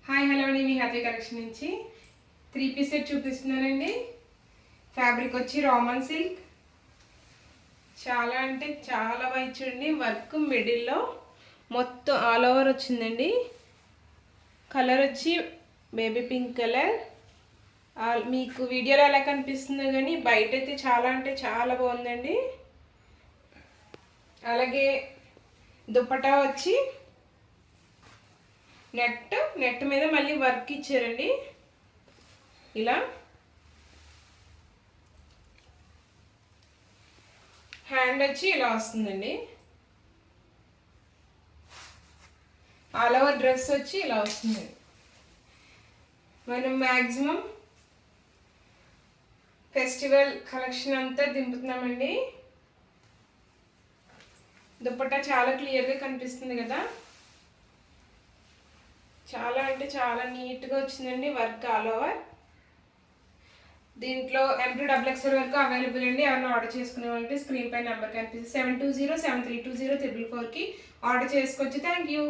Hi hello అండి, మీ happy collection నుంచి 3 piece set చూపిస్తున్నానండి. ఫ్యాబ్రిక్ వచ్చి రామన్ సిల్క్. చాలా అంటే చాలా బాగా ఇచ్చిండి. వర్క్ మిడిల్లో మొత్తం ఆల్ ఓవర్ వచ్చిందండి. కలర్ వచ్చి బేబీ పింక్ కలర్. మీకు వీడియోలో ఎలా కనిపిస్తుందో కానీ బయట అయితే చాలా అంటే చాలా బాగుందండి. అలాగే దుపట్టా వచ్చి నెట్ మీద మళ్ళీ వర్క్ ఇచ్చారండి. ఇలా హ్యాండ్ వచ్చి ఇలా వస్తుందండి. ఆల్ ఓవర్ డ్రెస్ వచ్చి ఇలా వస్తుంది. మనం మ్యాక్సిమం ఫెస్టివల్ కలెక్షన్ అంతా దింపుతున్నామండి. దుపట్టా చాలా క్లియర్గా కనిపిస్తుంది కదా. చాలా అంటే చాలా నీట్గా వచ్చిందండి వర్క్ ఆల్ ఓవర్. దీంట్లో M2XXL వరకు అవైలబుల్ అండి. ఎవరైనా ఆర్డర్ చేసుకునేవాళ్ళంటే స్క్రీన్ పై నెంబర్ కనిపిస్తుంది 720732044కి ఆర్డర్ చేసుకోవచ్చు. Thank you.